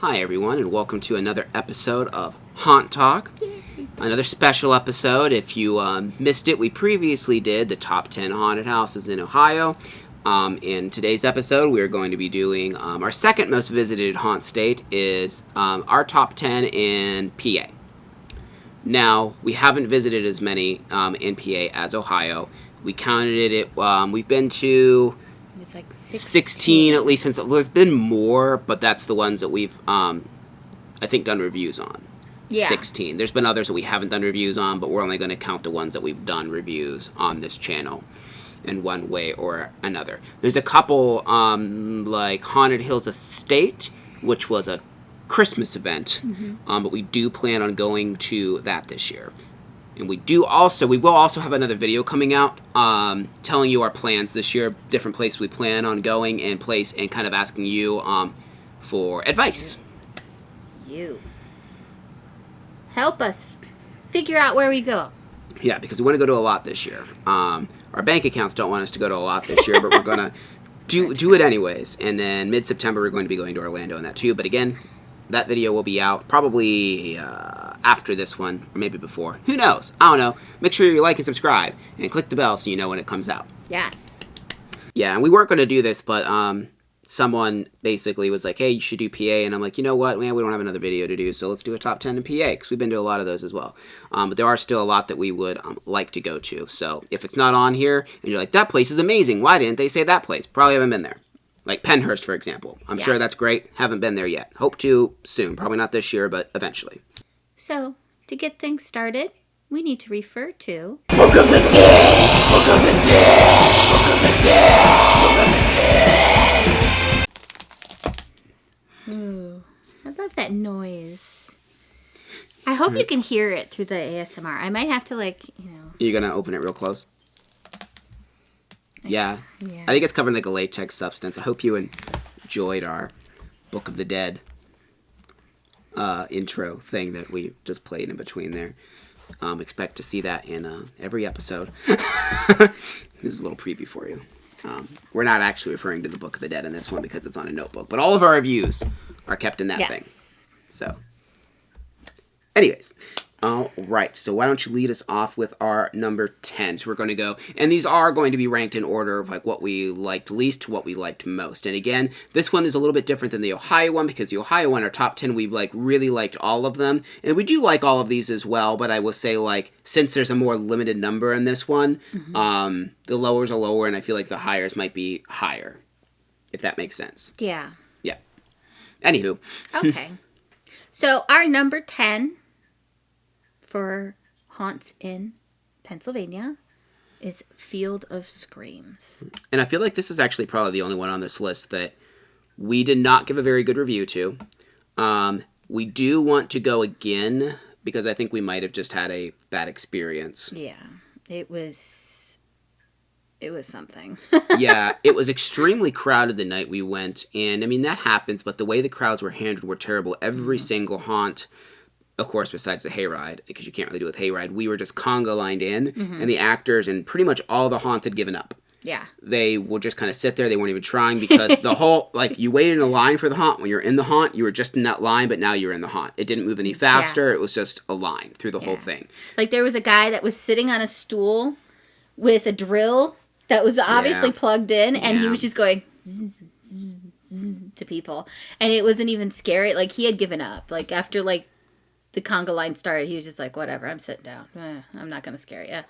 Hi everyone, and welcome to another episode of Haunt Talk. Another special episode. If you missed it, we previously did the top 10 haunted houses in Ohio. In today's episode, we are going to be doing our second most visited haunt state is our top 10 in PA. Now, we haven't visited as many in PA as Ohio. We counted it. We've been to... It's like 16 at least. There's been more, but that's the ones that we've, I think, done reviews on. Yeah. 16. There's been others that we haven't done reviews on, but we're only going to count the ones that we've done reviews on this channel in one way or another. There's a couple, like Haunted Hills Estate, which was a Christmas event, but we do plan on going to that this year. And we will also have another video coming out telling you our plans this year, different places we plan on going and kind of asking you for advice. You. Help us figure out where we go. Yeah, because we want to go to a lot this year. Our bank accounts don't want us to go to a lot this year, but we're going to do it anyways. And then mid-September, we're going to be going to Orlando and that too. But again, that video will be out probably after this one, or maybe before. Who knows? I don't know. Make sure you like and subscribe, and click the bell so you know when it comes out. Yes. Yeah, and we weren't going to do this, but someone basically was like, hey, you should do PA, and I'm like, you know what, man, we don't have another video to do, so let's do a top 10 in PA, because we've been to a lot of those as well. But there are still a lot that we would like to go to, so if it's not on here, and you're like, that place is amazing, why didn't they say that place? Probably haven't been there. Like Penhurst, for example. I'm sure that's great. Haven't been there yet. Hope to soon. Probably not this year, but eventually. So, to get things started, we need to refer to... Book of the Dead! Book of the Dead! Book of the Dead! Book of the Dead! Ooh, I love that noise. I hope you can hear it through the ASMR. I might have to, You're going to open it real close? Yeah. I think it's covered like a latex substance. I hope you enjoyed our Book of the Dead intro thing that we just played in between there. Expect to see that in every episode. This is a little preview for you. We're not actually referring to the Book of the Dead in this one because it's on a notebook, but all of our reviews are kept in that thing. So, anyways. All right, so why don't you lead us off with our number 10. So we're going to go, and these are going to be ranked in order of like what we liked least to what we liked most. And again, this one is a little bit different than the Ohio one because the Ohio one, our top 10, we really liked all of them. And we do like all of these as well, but I will say since there's a more limited number in this one, the lowers are lower and I feel like the highers might be higher, if that makes sense. Yeah. Yeah. Anywho. Okay. So our number 10... for haunts in Pennsylvania is Field of Screams. And I feel like this is actually probably the only one on this list that we did not give a very good review to. We do want to go again because I think we might have just had a bad experience. Yeah, it was something. Yeah, it was extremely crowded the night we went. And I mean, that happens, but the way the crowds were handled were terrible. Every single haunt... Of course, besides the Hayride, because you can't really do it with Hayride, we were just conga lined in, and the actors and pretty much all the haunts had given up. Yeah. They would just kind of sit there. They weren't even trying because the whole, you waited in a line for the haunt. When you're in the haunt, you were just in that line, but now you're in the haunt. It didn't move any faster. Yeah. It was just a line through the whole thing. Like, there was a guy that was sitting on a stool with a drill that was obviously plugged in, and he was just going zzz, zzz, zzz, to people. And it wasn't even scary. Like, he had given up. After, the conga line started, he was just like, whatever, I'm sitting down. I'm not going to scare you. I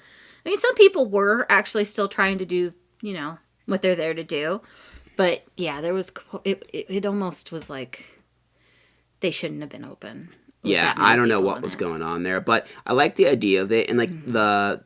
mean, some people were actually still trying to do, what they're there to do. But, yeah, there was, it almost was like they shouldn't have been open. Yeah, I don't know what was going on there. But I like the idea of it. And, the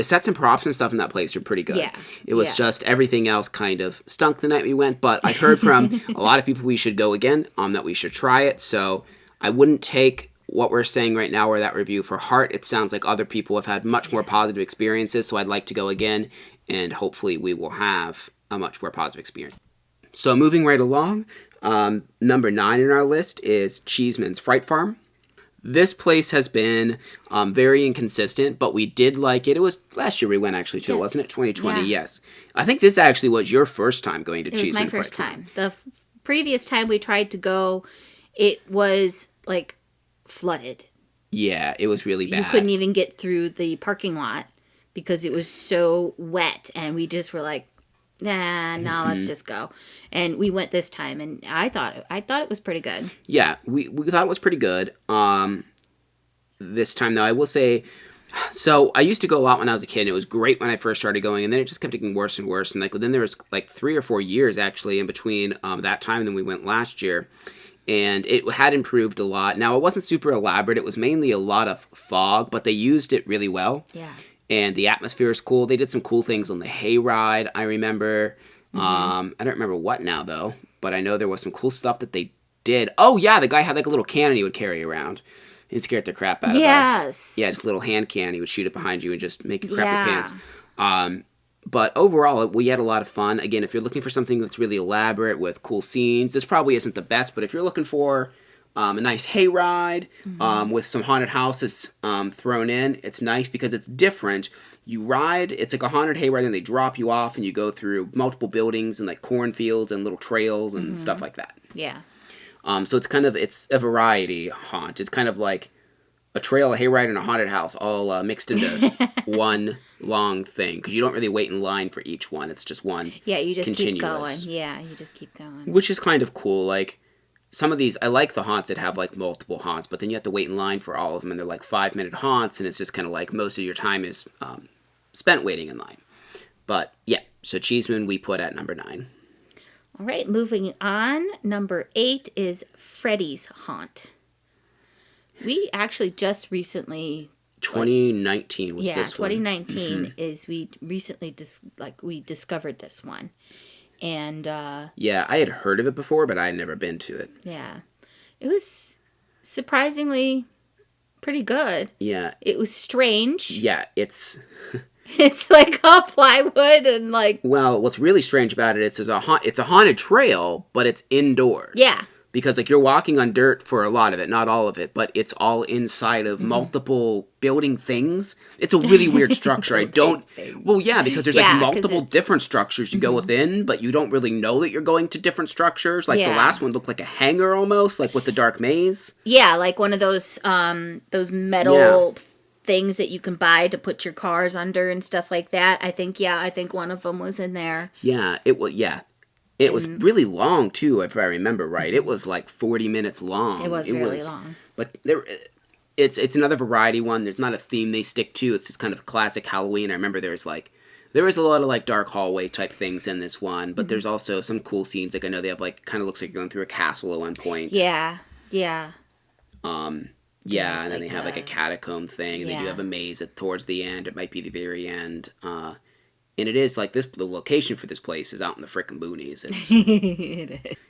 sets and props and stuff in that place were pretty good. Yeah. It was just everything else kind of stunk the night we went. But I heard from a lot of people we should go again, that we should try it. So I wouldn't take what we're saying right now or that review for heart. It sounds like other people have had much more positive experiences, so I'd like to go again, and hopefully we will have a much more positive experience. So moving right along, number 9 in our list is Cheeseman's Fright Farm. This place has been very inconsistent, but we did like it. It was last year we went actually to, wasn't it? 2020, yes. I think this actually was your first time going to Cheeseman. It was my first time. The previous time we tried to go it was like flooded. Yeah, it was really bad. You couldn't even get through the parking lot because it was so wet, and we just were like, nah, let's just go. And we went this time, and I thought it was pretty good. Yeah, we thought it was pretty good. This time though, I will say, so I used to go a lot when I was a kid, and it was great when I first started going, and then it just kept getting worse and worse. And like then there was like 3 or 4 years actually in between that time and then we went last year. And it had improved a lot. Now, it wasn't super elaborate. It was mainly a lot of fog, but they used it really well. Yeah. And the atmosphere is cool. They did some cool things on the Hayride, I remember. I don't remember what now, though. But I know there was some cool stuff that they did. Oh, yeah, the guy had like a little cannon he would carry around. It scared the crap out of us. Yes. Yeah, just a little hand cannon. He would shoot it behind you and just make you crap your pants. But overall, we had a lot of fun. Again, if you're looking for something that's really elaborate with cool scenes, this probably isn't the best. But if you're looking for a nice hayride with some haunted houses thrown in, it's nice because it's different. You ride, it's like a haunted hayride, and they drop you off, and you go through multiple buildings and like cornfields and little trails and stuff like that. Yeah. So it's a variety haunt. It's kind of like a trail, a hayride, and a haunted house all mixed into one long thing, because you don't really wait in line for each one. It's just one. Yeah, you just continuous. keep going. Yeah, you just keep going. Which is kind of cool. Like some of these, I like the haunts that have like multiple haunts, but then you have to wait in line for all of them, and they're like 5-minute haunts, and it's just kind of like most of your time is spent waiting in line. But yeah, so Cheeseman we put at number 9. All right, moving on. Number 8 is Freddy's Haunt. We actually just recently 2019 was this one. 2019 is we recently we discovered this one. And yeah, I had heard of it before, but I had never been to it. Yeah. It was surprisingly pretty good. Yeah. It was strange. Yeah, it's it's like all plywood and like well, what's really strange about it is it's a haunted trail, but it's indoors. Yeah. Because like you're walking on dirt for a lot of it, not all of it, but it's all inside of multiple building things. It's a really weird structure. Well, yeah, because there's like multiple different structures you go within, but you don't really know that you're going to different structures. Like the last one looked like a hangar almost, like with the dark maze. Yeah, like one of those metal things that you can buy to put your cars under and stuff like that. I think one of them was in there. Yeah, it was really long, too, if I remember right. It was like 40 minutes long. It was really long. But it's another variety one. There's not a theme they stick to. It's just kind of classic Halloween. I remember there was a lot of like dark hallway type things in this one. But there's also some cool scenes. Like I know they have like, kind of looks like you're going through a castle at one point. Yeah, yeah. Yeah, and then they have like a catacomb thing. And they do have a maze towards the end. It might be the very end. And it is like the location for this place is out in the frickin' boonies.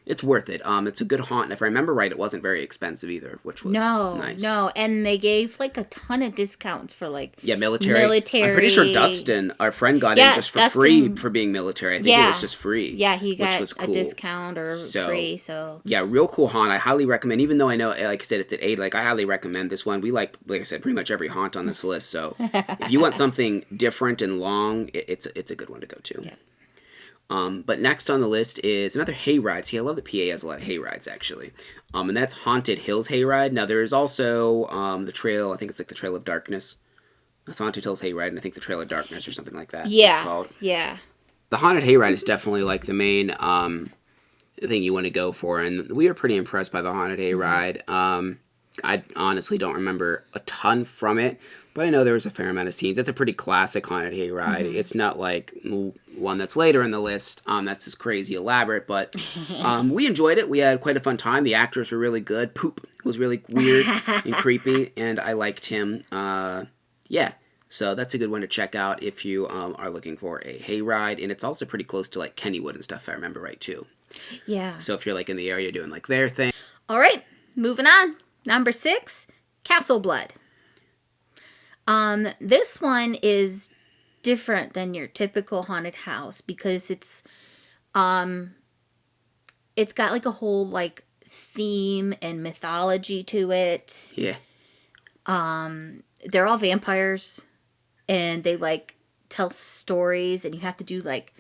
It's worth it. It's a good haunt. And if I remember right, it wasn't very expensive either, which was nice. No, and they gave like a ton of discounts for like military. I'm pretty sure Dustin, our friend, got in just for free for being military. I think it was just free. Yeah, he got which was cool. a discount or free. So yeah, real cool haunt. I highly recommend. Even though I know, like I said, it's at 8. Like I highly recommend this one. We like I said, pretty much every haunt on this list. So if you want something different and long, it's a good one to go to. Yeah. But next on the list is another hayride. See, I love that PA has a lot of hayrides, actually. And that's Haunted Hills Hayride. Now, there is also the trail, I think it's like the Trail of Darkness. That's Haunted Hills Hayride, and I think the Trail of Darkness or something like that. Yeah. It's called. Yeah. The Haunted Hayride is definitely like the main thing you want to go for, and we were pretty impressed by the Haunted Hayride. I honestly don't remember a ton from it, but I know there was a fair amount of scenes. It's a pretty classic haunted hayride. It's not like one that's later in the list that's just crazy elaborate, but we enjoyed it. We had quite a fun time. The actors were really good. Poop was really weird and creepy, and I liked him. Yeah, so that's a good one to check out if you are looking for a hayride, and it's also pretty close to like Kennywood and stuff, if I remember right, too. Yeah. So if you're like in the area doing like their thing. All right, moving on. Number 6, Castle Blood. This one is different than your typical haunted house because it's got like a whole like theme and mythology to it. Yeah. They're all vampires and they like tell stories and you have to do like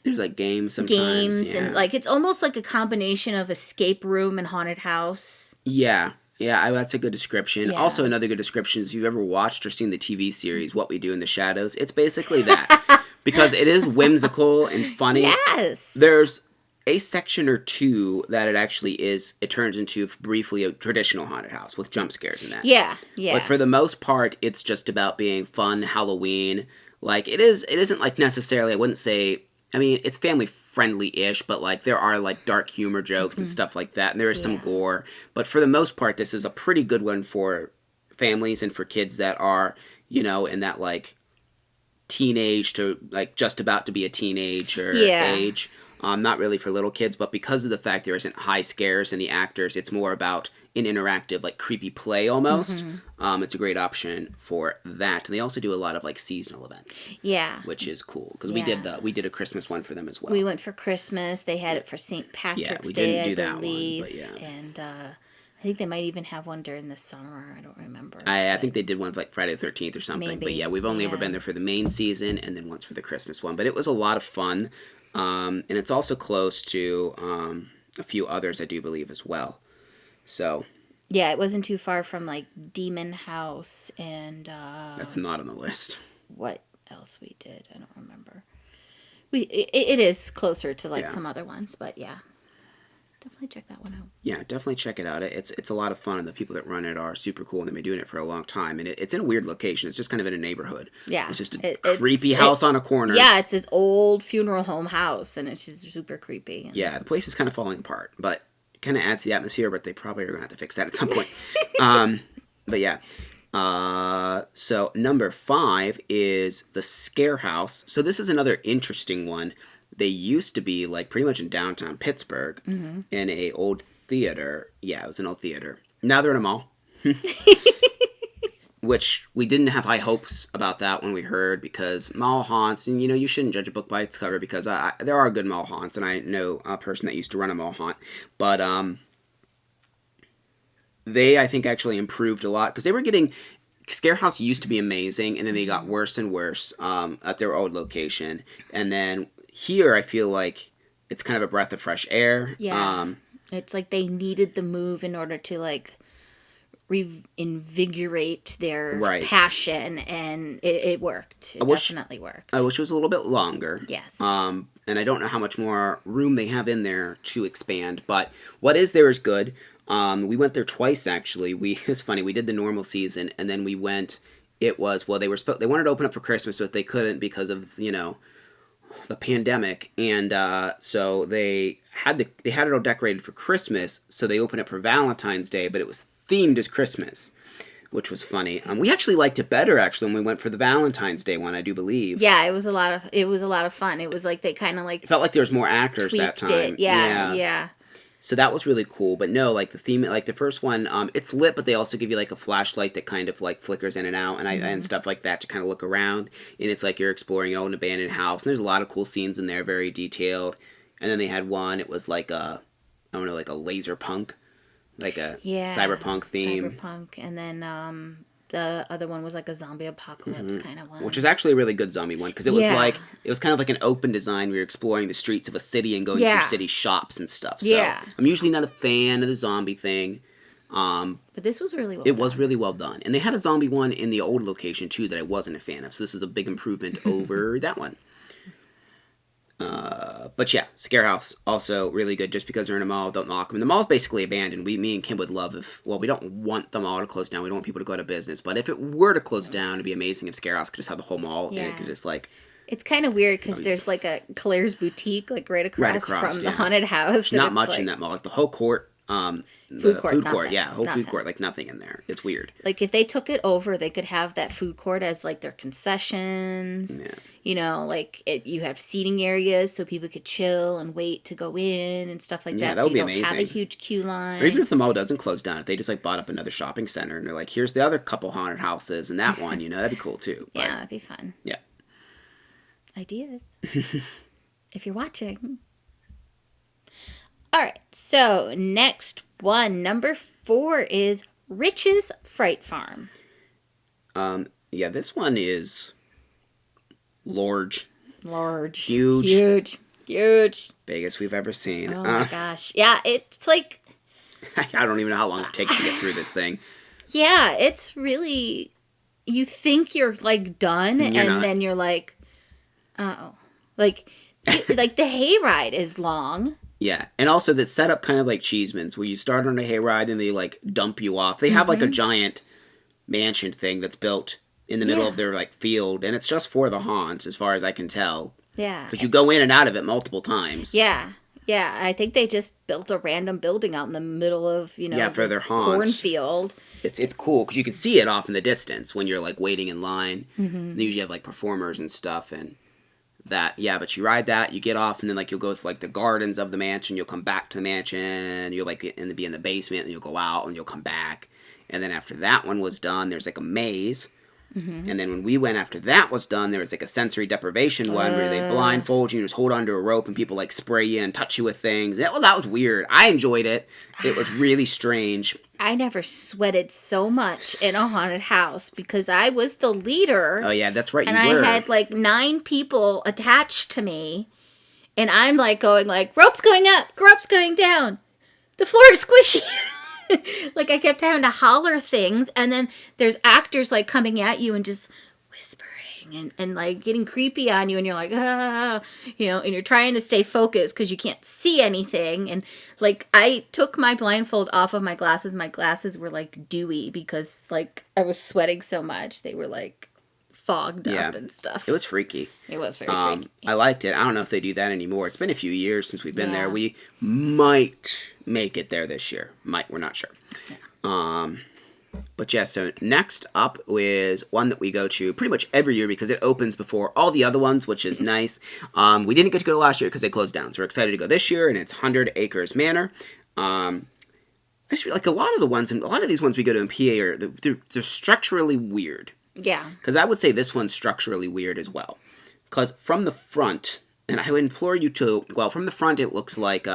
There's like games sometimes. And like it's almost like a combination of escape room and haunted house. Yeah. Yeah, that's a good description. Yeah. Also, another good description is if you've ever watched or seen the TV series What We Do in the Shadows, it's basically that. Because it is whimsical and funny. Yes. There's a section or two that it turns into briefly a traditional haunted house with jump scares in that. Yeah. But for the most part, it's just about being fun, Halloween. Like, it isn't like necessarily, I wouldn't say, I mean, it's family friendly-ish, but like there are like dark humor jokes and stuff like that, and there is some gore. But for the most part, this is a pretty good one for families and for kids that are, in that like teenage to like just about to be a teenager age. Not really for little kids, but because of the fact there isn't high scares in the actors, it's more about an interactive, like creepy play almost. It's a great option for that. And they also do a lot of like seasonal events. Yeah, which is cool because we did a Christmas one for them as well. We went for Christmas. They had it for St. Patrick's Day, I believe. And I think they might even have one during the summer. I don't remember. I think they did one for like Friday the 13th or something. Maybe. But yeah, we've only ever been there for the main season and then once for the Christmas one. But it was a lot of fun. And it's also close to a few others, I do believe, as well. So. Yeah, it wasn't too far from, like, Demon House and... that's not on the list. What else we did? I don't remember. It is closer to, like, some other ones, but yeah. Definitely check that one out. Yeah, definitely check it out. It's a lot of fun, and the people that run it are super cool, and they've been doing it for a long time. And it's in a weird location. It's just kind of in a neighborhood. Yeah. It's just a creepy house on a corner. Yeah, it's this old funeral home house, and it's just super creepy. Yeah, the place is kind of falling apart, but it kind of adds to the atmosphere, but they probably are going to have to fix that at some point. But yeah. So number 5 is the ScareHouse. So this is another interesting one. They used to be, like, pretty much in downtown Pittsburgh in a old theater. Yeah, it was an old theater. Now they're in a mall. Which we didn't have high hopes about that when we heard, because mall haunts, and, you shouldn't judge a book by its cover, because there are good mall haunts, and I know a person that used to run a mall haunt. But they, I think, actually improved a lot, because they were getting... ScareHouse used to be amazing, and then they got worse and worse at their old location. And then... Here, I feel like it's kind of a breath of fresh air. Yeah. It's like they needed the move in order to, like, reinvigorate their passion, and it worked. It definitely worked. I wish it was a little bit longer. Yes. And I don't know how much more room they have in there to expand, but what is there is good. We went there twice, actually. It's funny, we did the normal season, and then we went, they wanted to open up for Christmas, but they couldn't because of, the pandemic, and so they had it all decorated for Christmas, so they opened it for Valentine's Day, but it was themed as Christmas, which was funny. We actually liked it better when we went for the Valentine's Day one, I do believe. Yeah, it was a lot of fun. It was like they kind of like it felt like there was more actors that time. Yeah. So that was really cool. But no, like the theme, like the first one, it's lit, but they also give you like a flashlight that kind of like flickers in and out and stuff like that to kind of look around. And it's like you're exploring an old abandoned house. And there's a lot of cool scenes in there, very detailed. And then they had one, it was like like a laser punk, like a cyberpunk theme. Cyberpunk. And then the other one was like a zombie apocalypse kind of one. Which is actually a really good zombie one, because it was kind of like an open design. We were exploring the streets of a city and going through city shops and stuff. So I'm usually not a fan of the zombie thing. But this was really well done. It was really well done. And they had a zombie one in the old location, too, that I wasn't a fan of. So this is a big improvement over that one. But yeah, ScareHouse, also really good just because they're in a mall, don't knock them. And the mall's basically abandoned. Me and Kim would love we don't want the mall to close down. We don't want people to go out of business. But if it were to close down, it'd be amazing if ScareHouse could just have the whole mall and it could just like... It's kind of weird because there's like a Claire's Boutique like right across from the haunted house. There's not much in that mall. Like the whole court... food court, yeah, whole food court, like nothing in there. It's weird. Like if they took it over, they could have that food court as like their concessions. Yeah. Like you have seating areas so people could chill and wait to go in and stuff like that. Yeah, that would be amazing. Have a huge queue line. Or even if the mall doesn't close down, if they just like bought up another shopping center and they're like, here's the other couple haunted houses and that one, that'd be cool too. But, yeah, that'd be fun. Yeah. Ideas. If you're watching. All right, so next one, number 4 is Rich's Fright Farm. Yeah, this one is large. Large. Huge. Huge. Biggest we've ever seen. Oh my gosh. Yeah, it's like... I don't even know how long it takes to get through this thing. Yeah, it's really... You think you're, like, done, and then you're like, uh-oh. Like, like, the hayride is long. Yeah, and also that's set up kind of like Cheeseman's, where you start on a hayride and they, like, dump you off. They have, like, a giant mansion thing that's built in the middle of their, like, field, and it's just for the haunts, as far as I can tell. Yeah. Because you go in and out of it multiple times. Yeah. Yeah, I think they just built a random building out in the middle of, for their haunt. Cornfield. It's cool, because you can see it off in the distance when you're, like, waiting in line. Mm-hmm. They usually have, like, performers and stuff, and that, but you ride that, you get off, and then, like, you'll go to, like, the gardens of the mansion, you'll come back to the mansion, you'll, like, be in the basement, and you'll go out, and you'll come back. And then after that one was done, there's, like, a maze. Mm-hmm. And then when we went after that was done, there was like a sensory deprivation one where they blindfold you and just hold onto a rope and people like spray you and touch you with things. That was weird. I enjoyed it. It was really strange. I never sweated so much in a haunted house because I was the leader. Oh yeah, that's right. And I had like 9 people attached to me, and I'm like going like, ropes going up, ropes going down, the floor is squishy. Like, I kept having to holler things, and then there's actors, like, coming at you and just whispering and like, getting creepy on you, and you're like, and you're trying to stay focused because you can't see anything, and, like, I took my blindfold off of my glasses. My glasses were, like, dewy because, like, I was sweating so much. They were, like, fogged up and stuff. It was freaky. It was very freaky. I liked it. I don't know if they do that anymore. It's been a few years since we've been there. We might make it there this year. We're not sure. Yeah. But yeah, so next up is one that we go to pretty much every year because it opens before all the other ones, which is nice. We didn't get to go last year because they closed down, so we're excited to go this year, and it's 100 Acres Manor. Actually, like a lot of these ones we go to in PA they're structurally weird. Yeah. Because I would say this one's structurally weird as well. Because from the front, and I would implore you to, from the front it looks like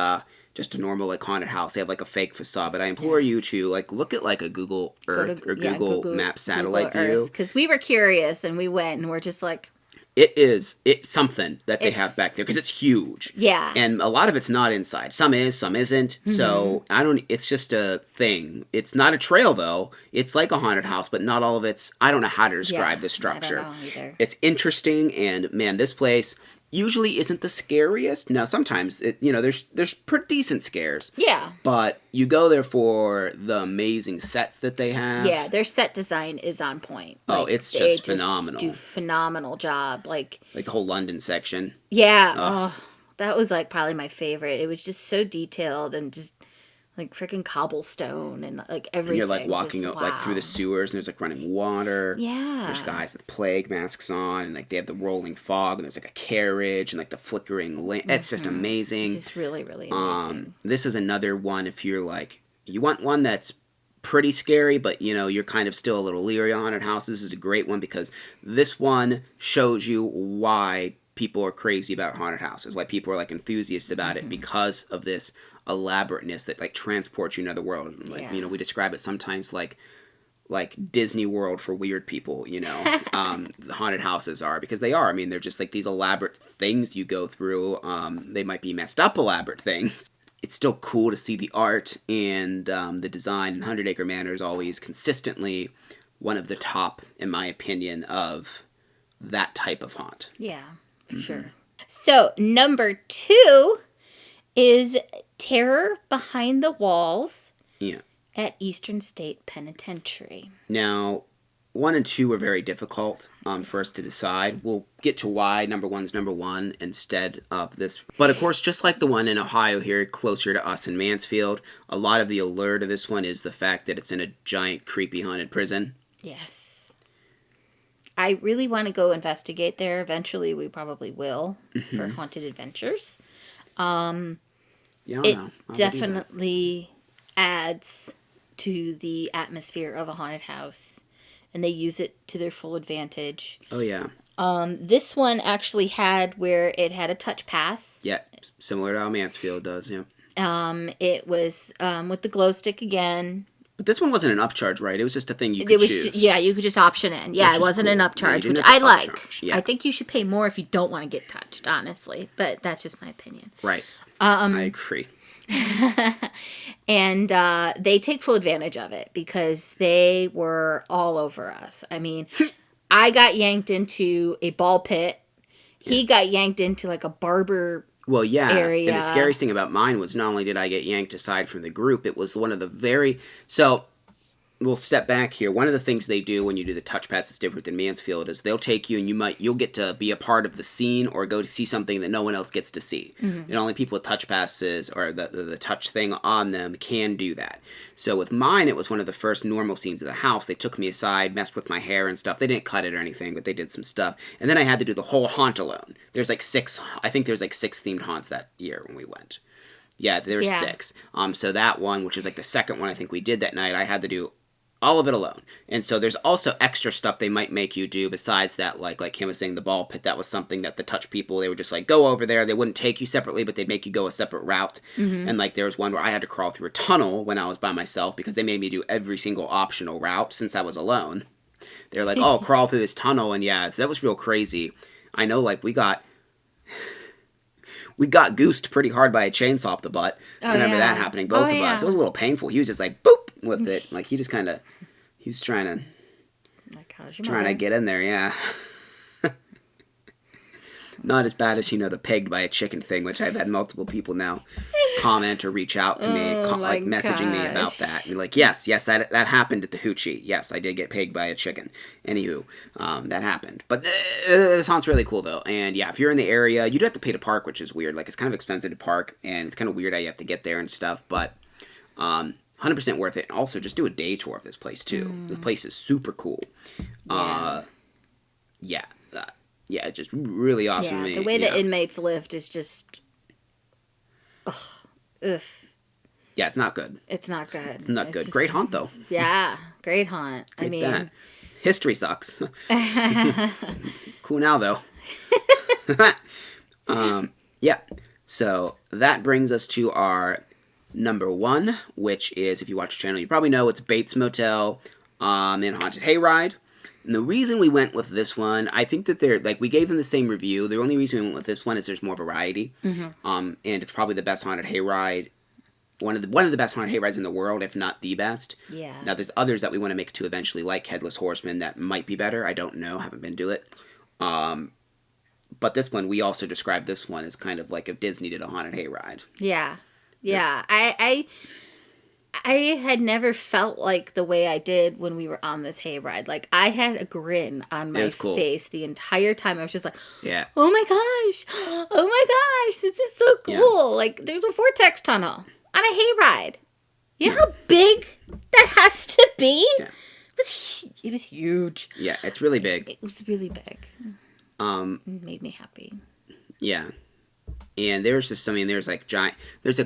just a normal like haunted house. They have like a fake facade, but I implore you to like look at like a Google Earth or Google Maps satellite view. Because we were curious and we went and we're just like, it's something that they have back there because it's huge. Yeah. And a lot of it's not inside. Some is, some isn't. Mm-hmm. So it's just a thing. It's not a trail though. It's like a haunted house, but not all of I don't know how to describe the structure. I don't know either. It's interesting, and man, this place usually isn't the scariest. Now, sometimes there's pretty decent scares. Yeah. But you go there for the amazing sets that they have. Yeah, their set design is on point. Like, it's just phenomenal. They do phenomenal job. Like the whole London section. Yeah. Oh, that was like probably my favorite. It was just so detailed and just like freaking cobblestone and like everything. And you're like walking like through the sewers, and there's like running water. Yeah. There's guys with plague masks on, and like they have the rolling fog, and there's like a carriage and like the flickering lamp. It's just amazing. It's just really, really amazing. This is another one if you're like, you want one that's pretty scary, but you're kind of still a little leery on haunted houses. This is a great one because this one shows you why people are crazy about haunted houses, why people are like enthusiasts about it because of this elaborateness that like transports you to another world. Like we describe it sometimes like Disney World for weird people. The haunted houses are, because they are. I mean, they're just like these elaborate things you go through. They might be messed up elaborate things. It's still cool to see the art and the design. And 100 Acre Manor is always consistently one of the top, in my opinion, of that type of haunt. Yeah, for sure. So number 2 is Terror Behind the Walls at Eastern State Penitentiary. Now, 1 and 2 were very difficult for us to decide. We'll get to why number 1's number 1 instead of this. But of course, just like the one in Ohio here, closer to us in Mansfield, a lot of the allure to this one is the fact that it's in a giant, creepy, haunted prison. Yes. I really want to go investigate there. Eventually, we probably will for Haunted Adventures. It definitely adds to the atmosphere of a haunted house, and they use it to their full advantage. Oh, yeah. This one actually had where it had a touch pass. Yeah, similar to how Mansfield does, yeah. It was with the glow stick again. But this one wasn't an upcharge, right? It was just a thing you could It was choose. yeah, you could just option in. Yeah, Which it is wasn't an cool. upcharge, Yeah, you which didn't have I to like. upcharge. Yeah. I think you should pay more if you don't want to get touched, honestly. But that's just my opinion. Right. I agree. And they take full advantage of it because they were all over us. I mean, I got yanked into a ball pit. He got yanked into like a barber Well, yeah. area. And the scariest thing about mine was not only did I get yanked aside from the group, it was one of the very... So, we'll step back here. One of the things they do when you do the touch pass that's different than Mansfield is they'll take you and you'll get to be a part of the scene or go to see something that no one else gets to see. And only people with touch passes or the touch thing on them can do that. So with mine, it was one of the first normal scenes of the house. They took me aside, messed with my hair and stuff. They didn't cut it or anything, but they did some stuff. And then I had to do the whole haunt alone. There's like 6 themed haunts that year when we went. Yeah, there's 6. So that one, which is like the second one I think we did that night, I had to do all of it alone. And so there's also extra stuff they might make you do besides that, like Kim was saying, the ball pit. That was something that the touch people, they would just like go over there. They wouldn't take you separately, but they'd make you go a separate route. And like there was one where I had to crawl through a tunnel when I was by myself because they made me do every single optional route since I was alone. They're like, oh, crawl through this tunnel. And yeah, so that was real crazy. I know, like we got goosed pretty hard by a chainsaw up the butt. I remember that happening, both of us. It was a little painful. He was just like, boop, with it. Like, he just kind of, he was trying to, to get in there, yeah. Not as bad as, the pegged by a chicken thing, which I've had multiple people now comment or reach out to me, messaging me about that. And like, yes, that happened at the Hoochie. Yes, I did get pegged by a chicken. Anywho, that happened. But this haunt's really cool, though. And yeah, if you're in the area, you do have to pay to park, which is weird. Like, it's kind of expensive to park, and it's kind of weird how you have to get there and stuff. But 100% worth it. And also, just do a day tour of this place, too. The place is super cool. Yeah, just really awesome. Yeah, the way the inmates lived is just... Ugh. Yeah, it's not good. It's not good. It's not good. Great haunt, though. Yeah, great haunt. I mean... That. History sucks. Cool now, though. Yeah. So, that brings us to our number 1, which is, if you watch the channel, you probably know it's Bates Motel in Haunted Hayride. And the reason we went with this one, I think that we gave them the same review. The only reason we went with this one is there's more variety. And it's probably the best haunted hayride, one of the best haunted hayrides in the world, if not the best. Yeah. Now, there's others that we want to make too eventually, like Headless Horseman, that might be better. I don't know. Haven't been to it. But this one, we also described this one as kind of like if Disney did a haunted hayride. Yeah. I had never felt like the way I did when we were on this hayride. Like, I had a grin on my face the entire time. I was just like, oh my gosh, this is so cool. Yeah. Like, there's a vortex tunnel on a hayride. You know how big that has to be? Yeah. It was huge. Yeah, it's really big. It was really big. It made me happy. Yeah. And there's just, there's like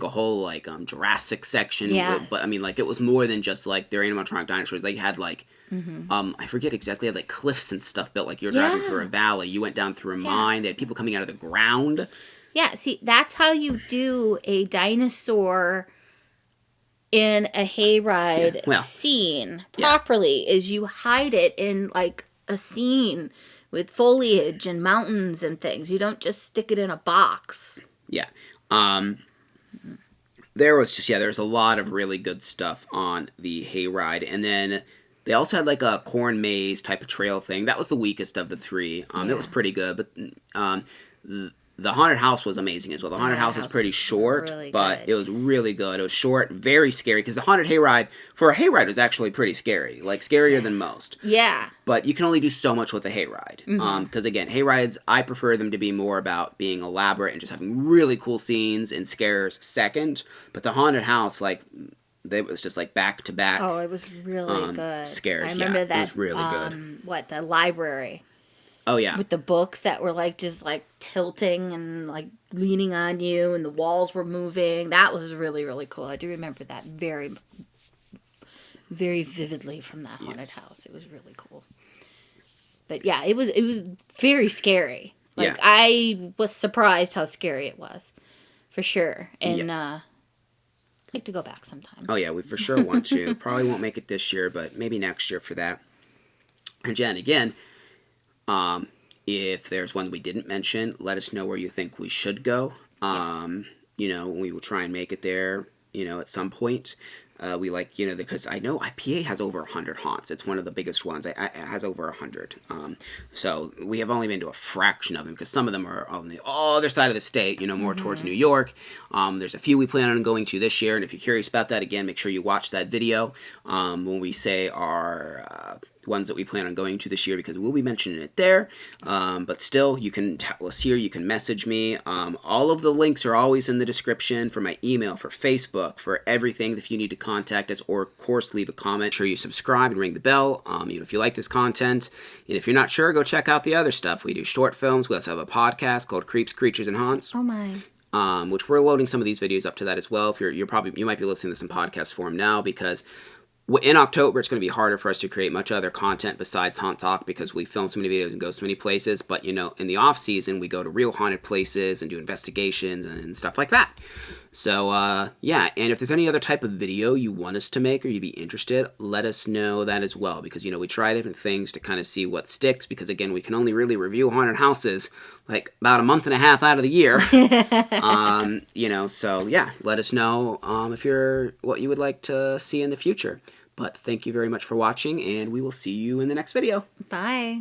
a whole like Jurassic section. Yes. But I mean, like, it was more than just like their animatronic dinosaurs. They had like, I forget exactly, had like cliffs and stuff built. Like, you're driving through a valley. You went down through a mine. They had people coming out of the ground. Yeah, see, that's how you do a dinosaur in a hayride scene properly, is you hide it in like a scene with foliage and mountains and things. You don't just stick it in a box. Yeah. There's a lot of really good stuff on the hayride. And then they also had like a corn maze type of trail thing. That was the weakest of the 3. It was pretty good. But the haunted house was amazing as well. The haunted house was pretty short, but it was really good. It was short, very scary, because the haunted hayride, for a hayride, was actually pretty scary. Like, scarier than most. Yeah. But you can only do so much with a hayride. Because, again, hayrides, I prefer them to be more about being elaborate and just having really cool scenes and scares second. But the haunted house, like, it was just, like, back-to-back. Oh, it was really good. Scares, I remember that. It was really good. The library. Oh, yeah. With the books that were, like, just, like, tilting and, like, leaning on you, and the walls were moving. That was really, really cool. I do remember that very, very vividly from that haunted house. It was really cool. But, yeah, it was very scary. Like, I was surprised how scary it was. For sure. And, I'd like to go back sometime. Oh, yeah, we for sure want to. Probably won't make it this year, but maybe next year for that. And Jen, again, if there's one we didn't mention, let us know where you think we should go. Yes. We will try and make it there, at some point. We like, because I know IPA has over 100 haunts. It's one of the biggest ones. It has over 100. So we have only been to a fraction of them because some of them are on the other side of the state, more towards New York. There's a few we plan on going to this year. And if you're curious about that, again, make sure you watch that video when we say our ones that we plan on going to this year, because we'll be mentioning it there. But still, you can tell us here. You can message me. All of the links are always in the description for my email, for Facebook, for everything. If you need to contact us, or of course leave a comment, make sure you subscribe and ring the bell. If you like this content, and if you're not sure, go check out the other stuff. We do short films. We also have a podcast called Creeps, Creatures, and Haunts. Oh my. Which we're loading some of these videos up to that as well. If you might be listening to some podcast form now, because in October, it's going to be harder for us to create much other content besides Haunt Talk, because we film so many videos and go so many places. But, in the off season, we go to real haunted places and do investigations and stuff like that. So, and if there's any other type of video you want us to make or you'd be interested, let us know that as well. Because, we try different things to kind of see what sticks. Because, again, we can only really review haunted houses like about a month and a half out of the year. So, yeah, let us know what you would like to see in the future. But thank you very much for watching, and we will see you in the next video. Bye.